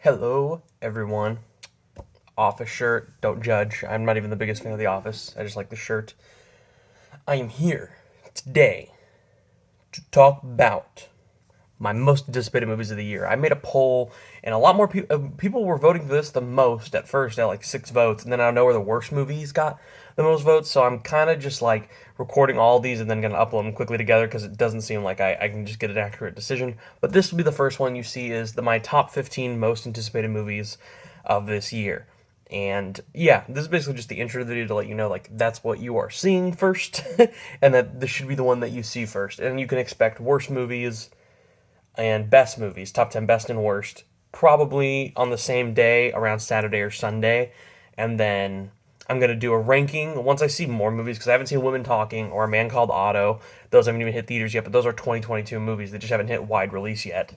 Hello, everyone. Office shirt. Don't judge. I'm not even the biggest fan of The Office. I just like the shirt. I am here today to talk about my most anticipated movies of the year. I made a poll, and a lot more people were voting for this the most at first, at like 6 votes, and then I don't know where the worst movies got the most votes. So I'm kind of just like recording all these and then gonna upload them quickly together because it doesn't seem like I can just get an accurate decision. But this will be the first one you see is my top 15 most anticipated movies of this year. And yeah, this is basically just the intro to the video to let you know, like, that's what you are seeing first, and that this should be the one that you see first. And you can expect worst movies and best movies, top 10 best and worst, probably on the same day around Saturday or Sunday. And then I'm going to do a ranking once I see more movies, because I haven't seen Women Talking or A Man Called Otto. Those haven't even hit theaters yet, but those are 2022 movies that just haven't hit wide release yet.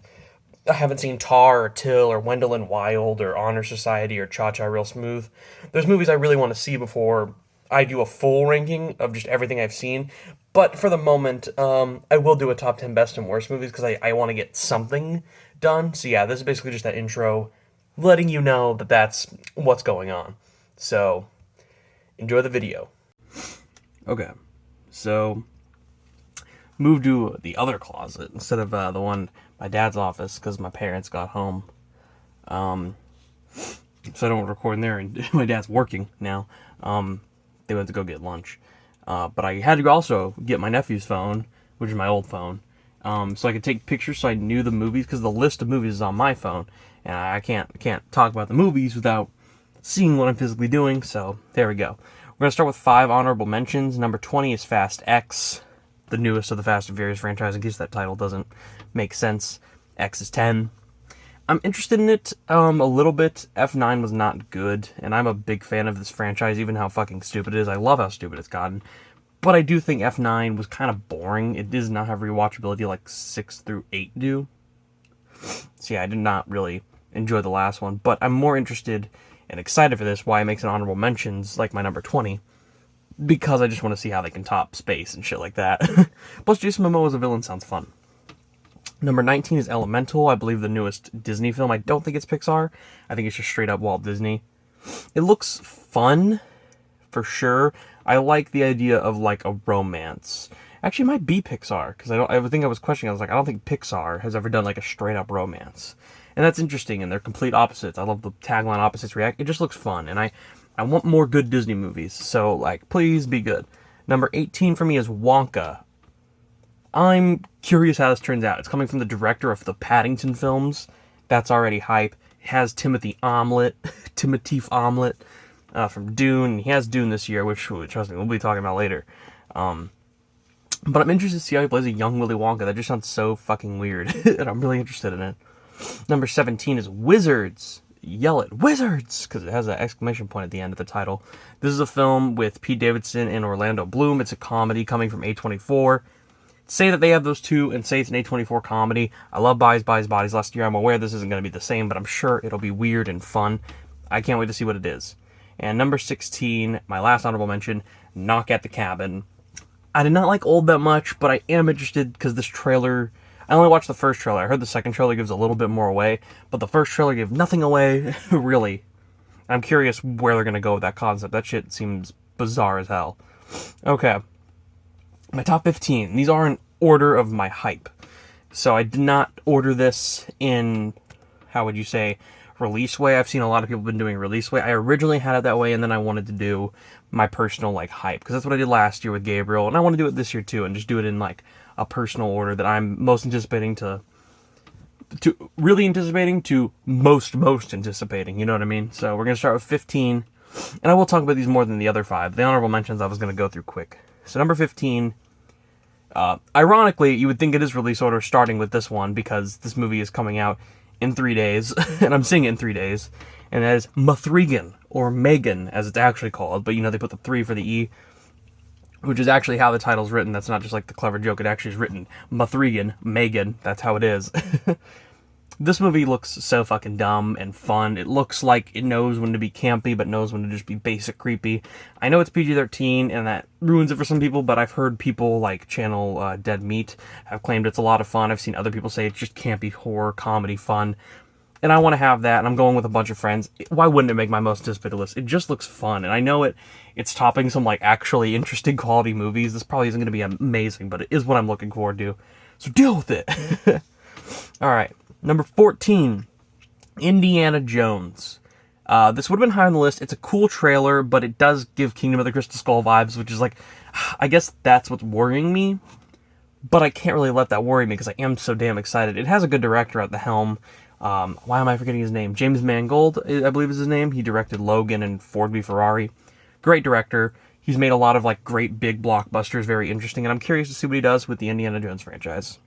I haven't seen Tar or Till or Wendell and Wild or Honor Society or Cha Cha Real Smooth. There's movies I really want to see before I do a full ranking of just everything I've seen. But for the moment, I will do a top 10 best and worst movies because I want to get something done. So yeah, this is basically just that intro letting you know that that's what's going on. So enjoy the video. Okay, so moved to the other closet instead of the one my dad's office because my parents got home. So I don't record in there, and my dad's working now. They went to go get lunch. But I had to also get my nephew's phone, which is my old phone, so I could take pictures so I knew the movies, because the list of movies is on my phone, and I can't talk about the movies without seeing what I'm physically doing, so there we go. We're going to start with 5 honorable mentions. Number 20 is Fast X, the newest of the Fast and Furious franchise, in case that title doesn't make sense. X is 10. I'm interested in it a little bit. F9 was not good, and I'm a big fan of this franchise, even how fucking stupid it is. I love how stupid it's gotten. But I do think F9 was kind of boring. It does not have rewatchability like 6 through 8 do. So yeah, I did not really enjoy the last one, but I'm more interested and excited for this, why it makes an honorable mentions, like my number 20, because I just want to see how they can top space and shit like that. Plus, Jason Momoa as a villain sounds fun. Number 19 is Elemental, I believe the newest Disney film. I don't think it's Pixar. I think it's just straight up Walt Disney. It looks fun, for sure. I like the idea of like a romance. Actually, it might be Pixar, because I think I was questioning. I was like, I don't think Pixar has ever done like a straight up romance. And that's interesting, and they're complete opposites. I love the tagline opposites react. It just looks fun, and I want more good Disney movies. So like, please be good. Number 18 for me is Wonka. I'm curious how this turns out. It's coming from the director of the Paddington films. That's already hype. It has Timothy Omelette, from Dune. He has Dune this year, which, trust me, we'll be talking about later. But I'm interested to see how he plays a young Willy Wonka. That just sounds so fucking weird, and I'm really interested in it. Number 17 is Wizards. Yell it, Wizards! Because it has an exclamation point at the end of the title. This is a film with Pete Davidson and Orlando Bloom. It's a comedy coming from A24. Say that they have those two, and say it's an A24 comedy. I love Bodies, Bodies last year. I'm aware this isn't going to be the same, but I'm sure it'll be weird and fun. I can't wait to see what it is. And number 16, my last honorable mention, Knock at the Cabin. I did not like Old that much, but I am interested because this trailer... I only watched the first trailer. I heard the second trailer gives a little bit more away, but the first trailer gave nothing away, really. I'm curious where they're going to go with that concept. That shit seems bizarre as hell. Okay. My top 15. These are in order of my hype. So I did not order this in, how would you say, release way. I've seen a lot of people been doing release way. I originally had it that way, and then I wanted to do my personal like hype, because that's what I did last year with Gabriel, and I want to do it this year too, and just do it in like a personal order that I'm most anticipating to really anticipating to most anticipating, you know what I mean? So we're going to start with 15, and I will talk about these more than the other 5. The honorable mentions I was going to go through quick. So number 15, ironically, you would think it is release order starting with this one, because this movie is coming out in 3 days, and I'm seeing it in 3 days, and that is Mathregan, or Megan, as it's actually called, but you know, they put the 3 for the E, which is actually how the title's written. That's not just like the clever joke, it actually is written Mathregan, Megan, that's how it is. This movie looks so fucking dumb and fun. It looks like it knows when to be campy, but knows when to just be basic creepy. I know it's PG-13, and that ruins it for some people, but I've heard people like channel Dead Meat have claimed it's a lot of fun. I've seen other people say it's just campy horror, comedy, fun. and I want to have that, and I'm going with a bunch of friends. Why wouldn't it make my most anticipated list? It just looks fun, and I know it's topping some like actually interesting quality movies. This probably isn't going to be amazing, but it is what I'm looking forward to. So deal with it. All right, number 14, Indiana Jones. This would have been higher on the list. It's a cool trailer, but it does give Kingdom of the Crystal Skull vibes, which is like, I guess that's what's worrying me. But I can't really let that worry me because I am so damn excited. It has a good director at the helm. Why am I forgetting his name? James Mangold, I believe is his name. He directed Logan and Ford v Ferrari. Great director. He's made a lot of like great big blockbusters, very interesting, and I'm curious to see what he does with the Indiana Jones franchise.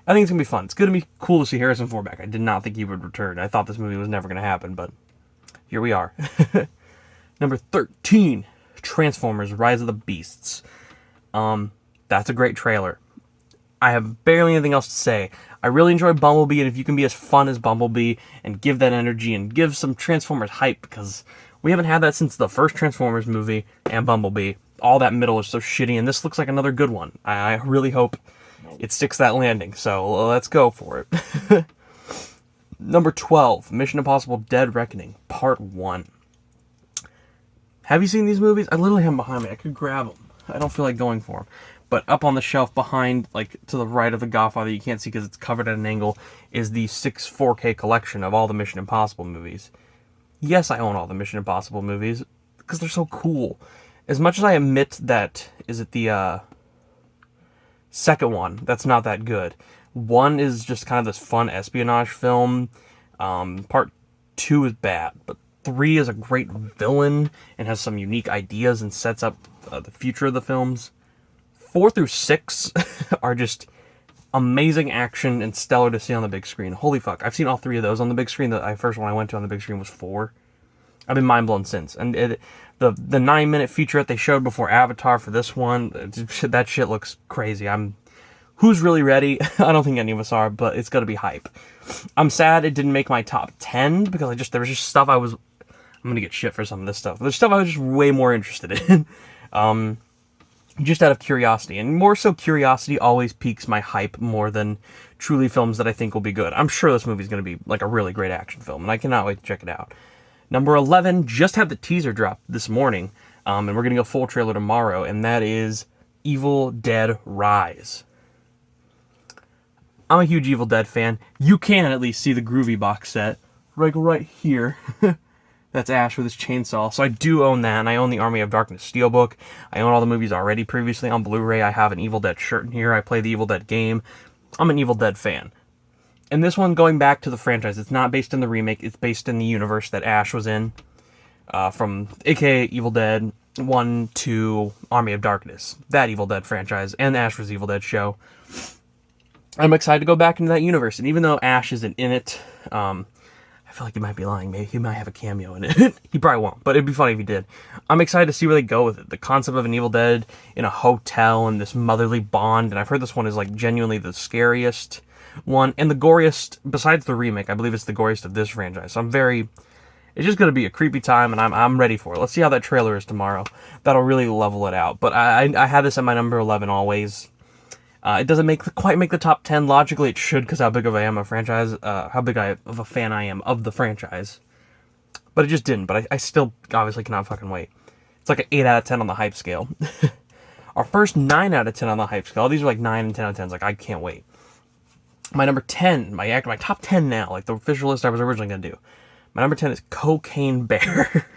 I think it's gonna be fun. It's gonna be cool to see Harrison Ford back. I did not think he would return. I thought this movie was never gonna happen, but here we are. Number 13, Transformers: Rise of the Beasts. That's a great trailer. I have barely anything else to say. I really enjoy Bumblebee, and if you can be as fun as Bumblebee and give that energy and give some Transformers hype, because we haven't had that since the first Transformers movie and Bumblebee. All that middle is so shitty, and this looks like another good one. I really hope it sticks that landing, so let's go for it. Number 12, Mission Impossible: Dead Reckoning, Part 1. Have you seen these movies? I literally have them behind me. I could grab them. I don't feel like going for them. But up on the shelf behind, like, to the right of The Godfather, you can't see because it's covered at an angle, is the 6 4K collection of all the Mission Impossible movies. Yes, I own all the Mission Impossible movies, because they're so cool. As much as I admit that, is it the, second one, that's not that good. 1 is just kind of this fun espionage film. Part 2 is bad, but 3 is a great villain and has some unique ideas and sets up the future of the films. 4 through 6 are just amazing action and stellar to see on the big screen. Holy fuck, I've seen all 3 of those on the big screen. The first one I went to on the big screen was 4. I've been mind blown since. And the 9-minute featurette they showed before Avatar for this one, that shit looks crazy. Who's really ready? I don't think any of us are, but it's gonna be hype. I'm sad it didn't make my top 10 because there was just stuff I'm gonna get shit for some of this stuff. There's stuff I was just way more interested in. Just out of curiosity, and more so curiosity always piques my hype more than truly films that I think will be good. I'm sure this movie's going to be like a really great action film, and I cannot wait to check it out. Number 11, just had the teaser drop this morning, and we're getting a full trailer tomorrow, and that is Evil Dead Rise. I'm a huge Evil Dead fan. You can at least see the Groovy box set right here. That's Ash with his chainsaw. So I do own that, and I own the Army of Darkness Steelbook. I own all the movies already previously on Blu-ray. I have an Evil Dead shirt in here. I play the Evil Dead game. I'm an Evil Dead fan. And this one, going back to the franchise, it's not based in the remake. It's based in the universe that Ash was in. From aka Evil Dead 1 to Army of Darkness. That Evil Dead franchise, and Ash vs. Evil Dead show. I'm excited to go back into that universe. And even though Ash isn't in it, I feel like he might be lying. Maybe he might have a cameo in it. He probably won't, but it'd be funny if he did. I'm excited to see where they go with it. The concept of an Evil Dead in a hotel and this motherly bond, and I've heard this one is like genuinely the scariest one and the goriest, besides the remake. I believe it's the goriest of this franchise. So it's just going to be a creepy time, and I'm ready for it. Let's see how that trailer is tomorrow. That'll really level it out. But I have this at my number 11 always. It doesn't quite make the top 10. Logically, it should because how big of I am a franchise, how big of a fan I am of the franchise. But it just didn't. But I still obviously cannot fucking wait. It's like an 8 out of 10 on the hype scale. Our first 9 out of 10 on the hype scale. These are like 9 and 10 out of 10s. Like, I can't wait. My number 10, my top 10 now, like the official list I was originally going to do. My number 10 is Cocaine Bear.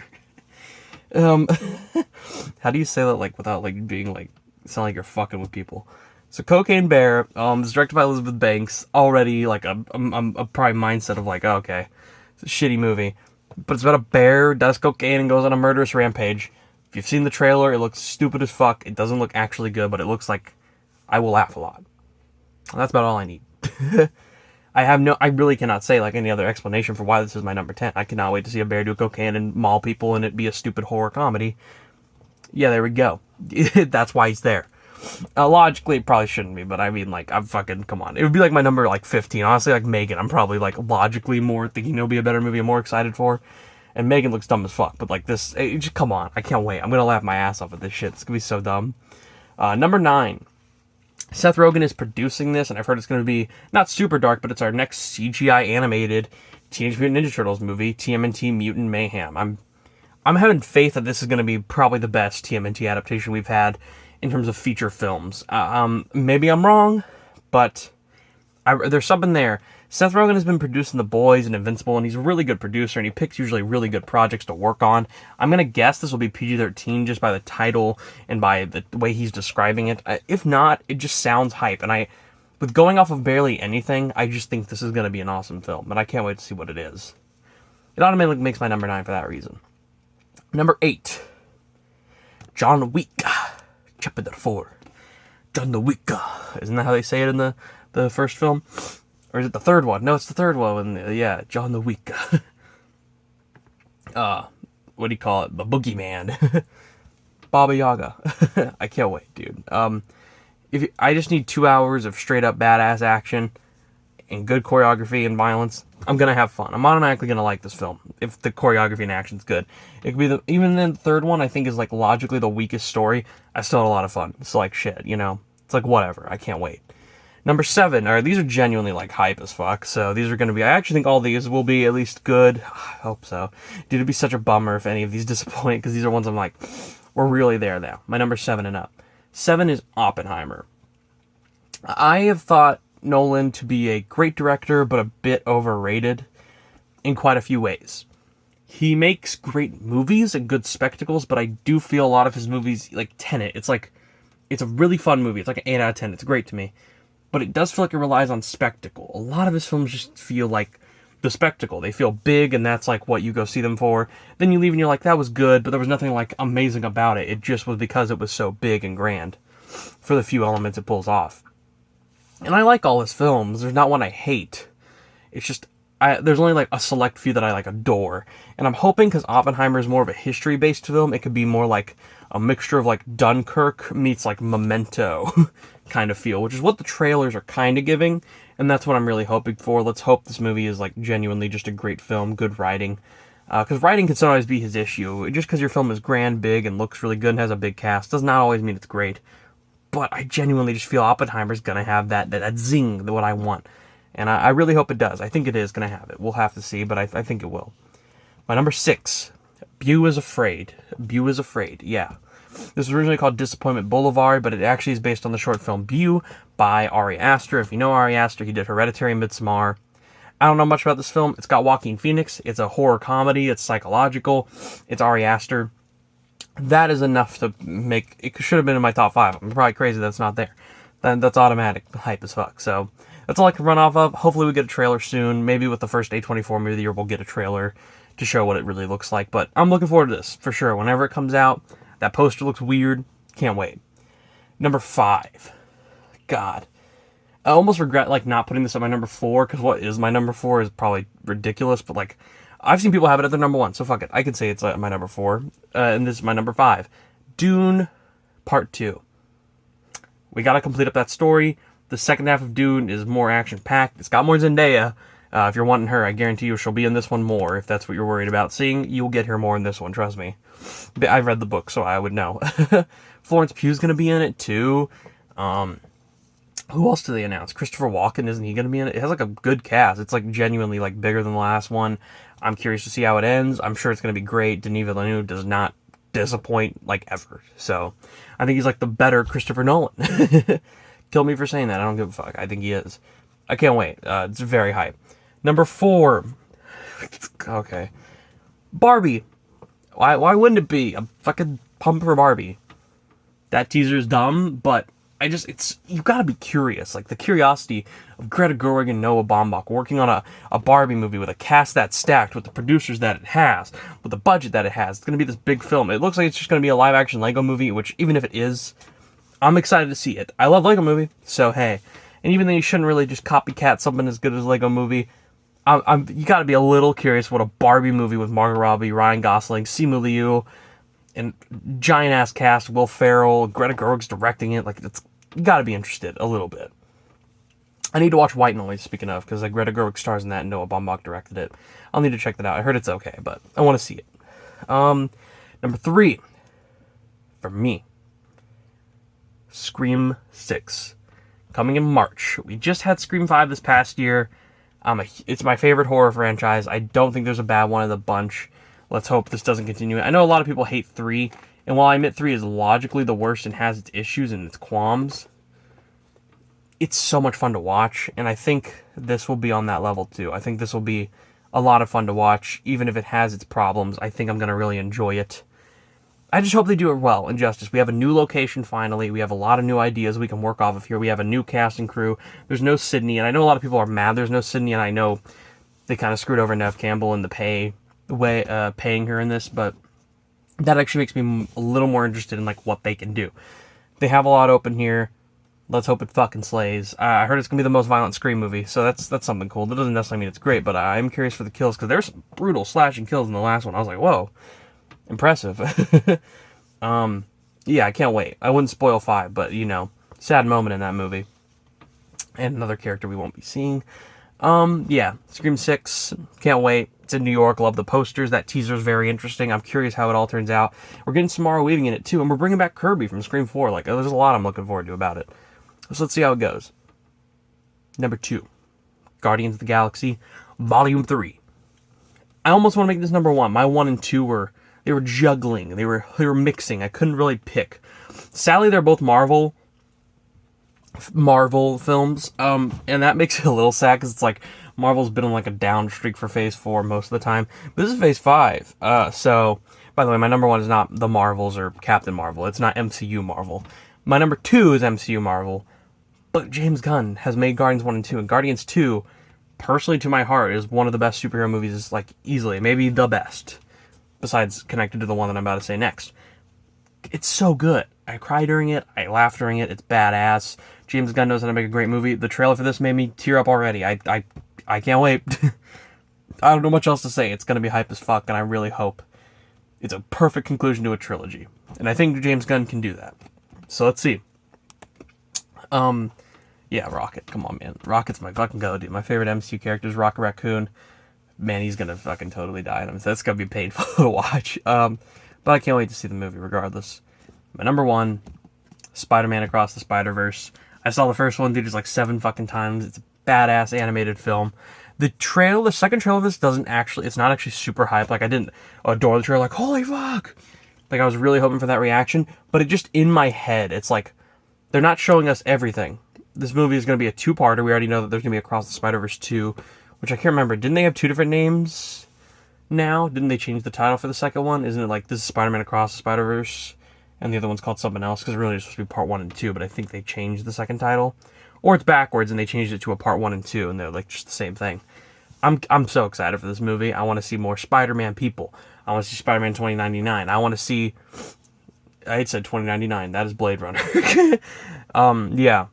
How do you say that like without like being like, sound like you're fucking with people? So Cocaine Bear, is directed by Elizabeth Banks. Already like a probably mindset of like, oh, okay, it's a shitty movie, but it's about a bear does cocaine and goes on a murderous rampage. If you've seen the trailer, it looks stupid as fuck. It doesn't look actually good, but it looks like I will laugh a lot. And that's about all I need. I really cannot say like any other explanation for why this is my number 10. I cannot wait to see a bear do cocaine and maul people and it be a stupid horror comedy. Yeah, there we go. That's why he's there. Logically, it probably shouldn't be, but I mean, like, come on. It would be like my number, like, 15. Honestly, like, Megan, I'm probably, like, logically more thinking it'll be a better movie I'm more excited for. And Megan looks dumb as fuck, but, like, this, just, come on. I can't wait. I'm gonna laugh my ass off at this shit. It's gonna be so dumb. Number 9. Seth Rogen is producing this, and I've heard it's gonna be not super dark, but it's our next CGI animated Teenage Mutant Ninja Turtles movie, TMNT Mutant Mayhem. I'm having faith that this is going to be probably the best TMNT adaptation we've had in terms of feature films. Maybe I'm wrong, but there's something there. Seth Rogen has been producing The Boys and Invincible, and he's a really good producer, and he picks usually really good projects to work on. I'm going to guess this will be PG-13 just by the title and by the way he's describing it. If not, it just sounds hype, and with going off of barely anything, I just think this is going to be an awesome film, and I can't wait to see what it is. It automatically makes my number 9 for that reason. Number 8, John Wick, Chapter 4. John Wick. Isn't that how they say it in the first film? Or is it the third one? No, it's the third one. Yeah, John Wick. What do you call it? The Boogeyman. Baba Yaga. I can't wait, dude. I just need 2 hours of straight up badass action and good choreography and violence. I'm gonna have fun. I'm automatically gonna like this film if the choreography and action's good. It could be even the third one I think is like logically the weakest story. I still had a lot of fun. It's like shit, you know. It's like whatever. I can't wait. Number 7. These are genuinely like hype as fuck. So these are gonna be. I actually think all these will be at least good. I hope so. Dude, it'd be such a bummer if any of these disappoint because these are ones I'm like, we're really there now. My number 7 and up. 7 is Oppenheimer. I have thought Nolan to be a great director, but a bit overrated in quite a few ways. He makes great movies and good spectacles, but I do feel a lot of his movies, like Tenet, it's a really fun movie. It's like an 8 out of 10. It's great to me. But it does feel like it relies on spectacle. A lot of his films just feel like the spectacle. They feel big, and that's like what you go see them for. Then you leave and you're like, that was good, but there was nothing like amazing about it. It just was because it was so big and grand for the few elements it pulls off. And I like all his films. There's not one I hate. It's just, there's only like a select few that I like adore. And I'm hoping because Oppenheimer is more of a history-based film, it could be more like a mixture of like Dunkirk meets like Memento kind of feel, which is what the trailers are kind of giving. And that's what I'm really hoping for. Let's hope this movie is like genuinely just a great film, good writing. Because writing can sometimes be his issue. Just because your film is grand, big, and looks really good and has a big cast does not always mean it's great. But I genuinely just feel Oppenheimer's going to have that zing, what I want. And I really hope it does. I think it is going to have it. We'll have to see, but I think it will. My number 6, Beau is Afraid. Beau is Afraid, yeah. This was originally called Disappointment Boulevard, but it actually is based on the short film Beau by Ari Aster. If you know Ari Aster, he did Hereditary and Midsommar. I don't know much about this film. It's got Joaquin Phoenix. It's a horror comedy. It's psychological. It's Ari Aster. That is enough to make... It should have been in my top 5. I'm probably crazy that's not there. That's automatic hype as fuck. So that's all I can run off of. Hopefully we get a trailer soon. Maybe with the first A24 movie of the year, we'll get a trailer to show what it really looks like. But I'm looking forward to this, for sure. Whenever it comes out, that poster looks weird. Can't wait. Number 5. God. I almost regret, like, not putting this at my number 4, because what is my number 4 is probably ridiculous, but, like, I've seen people have it at their number 1, so fuck it. I could say it's my number 4, and this is my number 5. Dune Part 2. We gotta complete up that story. The second half of Dune is more action-packed. It's got more Zendaya. If you're wanting her, I guarantee you she'll be in this one more, if that's what you're worried about seeing. You'll get her more in this one, trust me. But I've read the book, so I would know. Florence Pugh's gonna be in it, too. Who else do they announce? Christopher Walken, isn't he gonna be in it? It has, like, a good cast. It's, like, genuinely, like, bigger than the last one. I'm curious to see how it ends. I'm sure it's gonna be great. Denis Villeneuve does not disappoint, like, ever. So, I think he's, like, the better Christopher Nolan. Kill me for saying that. I don't give a fuck. I think he is. I can't wait. It's very hype. Number 4. Okay. Barbie. Why wouldn't it be? I'm fucking pumped for Barbie. That teaser's dumb, but you gotta be curious. Like, the curiosity of Greta Gerwig and Noah Baumbach working on a Barbie movie with a cast that's stacked, with the producers that it has, with the budget that it has. It's gonna be this big film. It looks like it's just gonna be a live-action Lego movie, which, even if it is, I'm excited to see it. I love Lego Movie, so hey. And even though you shouldn't really just copycat something as good as Lego Movie, you gotta be a little curious what a Barbie movie with Margot Robbie, Ryan Gosling, Simu Liu, and giant-ass cast, Will Ferrell, Greta Gerwig's directing it. Like, you gotta be interested a little bit. I need to watch White Noise, speaking of, because Greta Gerwig stars in that and Noah Baumbach directed it. I'll need to check that out. I heard it's okay, but I want to see it. Number 3, for me, Scream 6. Coming in March. We just had Scream 5 this past year. It's my favorite horror franchise. I don't think there's a bad one in the bunch. Let's hope this doesn't continue. I know a lot of people hate 3, and while I admit 3 is logically the worst and has its issues and its qualms, it's so much fun to watch, and I think this will be on that level too. I think this will be a lot of fun to watch, even if it has its problems. I think I'm going to really enjoy it. I just hope they do it well and justice. We have a new location finally. We have a lot of new ideas we can work off of here. We have a new cast and crew. There's no Sydney, and I know a lot of people are mad there's no Sydney, and I know they kind of screwed over Neve Campbell in the paying her in this, but that actually makes me a little more interested in like what they can do. They have a lot open here. Let's hope it fucking slays. I heard it's gonna be the most violent Scream movie, so that's something cool. That doesn't necessarily mean it's great, but I'm curious for the kills because there's some brutal slashing kills in the last one. I was like, whoa. Impressive. Yeah, I can't wait. I wouldn't spoil 5, but sad moment in that movie. And another character we won't be seeing. Yeah, Scream 6, can't wait. It's in New York, love the posters. That teaser is very interesting. I'm curious how it all turns out. We're getting Samara Weaving in it too, and we're bringing back Kirby from Scream 4. Like, there's a lot I'm looking forward to about it. So let's see how it goes. Number 2, Guardians of the Galaxy, Volume 3. I almost want to make this number 1. My 1 and 2 were juggling. They were mixing. I couldn't really pick. Sadly, they're both Marvel films, and that makes it a little sad because it's like Marvel's been on like a down streak for Phase 4 most of the time. But this is Phase 5. So, by the way, my number 1 is not the Marvels or Captain Marvel. It's not MCU Marvel. My number 2 is MCU Marvel. But James Gunn has made Guardians 1 and 2, and Guardians 2, personally to my heart, is one of the best superhero movies, like easily, maybe the best, besides connected to the one that I'm about to say next. It's so good. I cry during it. I laugh during it. It's badass. James Gunn knows how to make a great movie. The trailer for this made me tear up already. I can't wait. I don't know much else to say. It's going to be hype as fuck, and I really hope it's a perfect conclusion to a trilogy. And I think James Gunn can do that. So let's see. Yeah, Rocket. Come on, man. Rocket's my fucking go, dude. My favorite MCU character is Rocket Raccoon. Man, he's gonna fucking totally die. So that's gonna be painful to watch. But I can't wait to see the movie regardless. My number 1, Spider-Man Across the Spider-Verse. I saw the first one, dude, just like 7 fucking times. It's a badass animated film. The second trailer of this it's not actually super hype. Like, I didn't adore the trailer, like, holy fuck! Like, I was really hoping for that reaction. But it just, in my head, it's like, they're not showing us everything. This movie is going to be a 2-parter. We already know that there's going to be Across the Spider-Verse 2, which I can't remember. Didn't they have 2 different names now? Didn't they change the title for the second one? Isn't it like, this is Spider-Man Across the Spider-Verse, and the other one's called something else? Because really it's supposed to be part 1 and 2, but I think they changed the second title. Or it's backwards, and they changed it to a part 1 and 2, and they're like just the same thing. I'm so excited for this movie. I want to see more Spider-Man people. I want to see Spider-Man 2099. I want to see... I said 2099. That is Blade Runner. Yeah.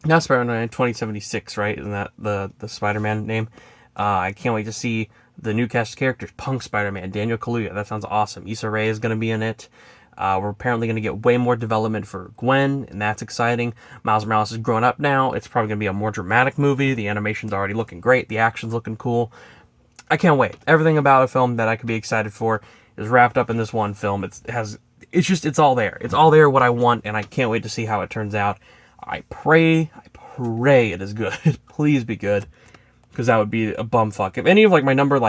Now Spider-Man 2076, right? Isn't that the Spider-Man name? I can't wait to see the new cast of characters. Punk Spider-Man, Daniel Kaluuya. That sounds awesome. Issa Rae is going to be in it. We're apparently going to get way more development for Gwen, and that's exciting. Miles Morales is grown up now. It's probably going to be a more dramatic movie. The animation's already looking great. The action's looking cool. I can't wait. Everything about a film that I could be excited for is wrapped up in this one film. It's all there. It's all there, what I want, and I can't wait to see how it turns out. I pray it is good. Please be good, because that would be a bumfuck. If any of my number,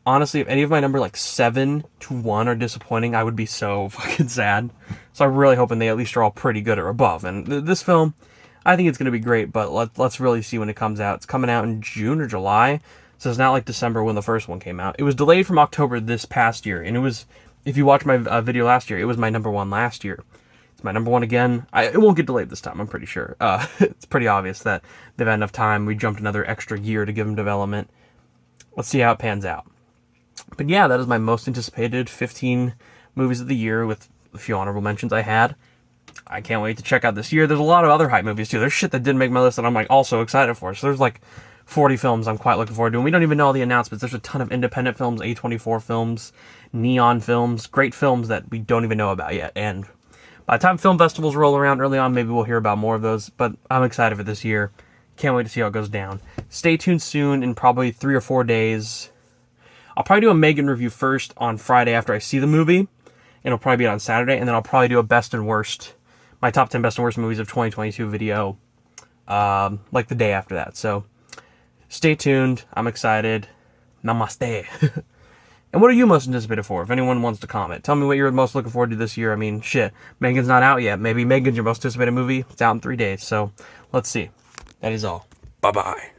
honestly, if any of my number 7 to 1 are disappointing, I would be so fucking sad. So I'm really hoping they at least are all pretty good or above. And this film, I think it's going to be great, but let's really see when it comes out. It's coming out in June or July, so it's not like December when the first one came out. It was delayed from October this past year, and it was, if you watched my video last year, it was my number 1 last year. It's my number 1 again. It won't get delayed this time, I'm pretty sure. It's pretty obvious that they've had enough time. We jumped another extra year to give them development. Let's see how it pans out. But yeah, that is my most anticipated 15 movies of the year, with a few honorable mentions I had. I can't wait to check out this year. There's a lot of other hype movies too. There's shit that didn't make my list that I'm also excited for. So there's 40 films I'm quite looking forward to. And we don't even know all the announcements. There's a ton of independent films, A24 films, Neon films, great films that we don't even know about yet. And by the time film festivals roll around early on, maybe we'll hear about more of those. But I'm excited for this year. Can't wait to see how it goes down. Stay tuned soon in probably 3 or 4 days. I'll probably do a Megan review first on Friday after I see the movie. And it'll probably be on Saturday. And then I'll probably do a best and worst, my top 10 best and worst movies of 2022 video, the day after that. So Stay tuned. I'm excited. Namaste. And what are you most anticipated for? If anyone wants to comment, tell me what you're most looking forward to this year. I mean, shit, Megan's not out yet. Maybe Megan's your most anticipated movie. It's out in 3 days, so let's see. That is all. Bye-bye.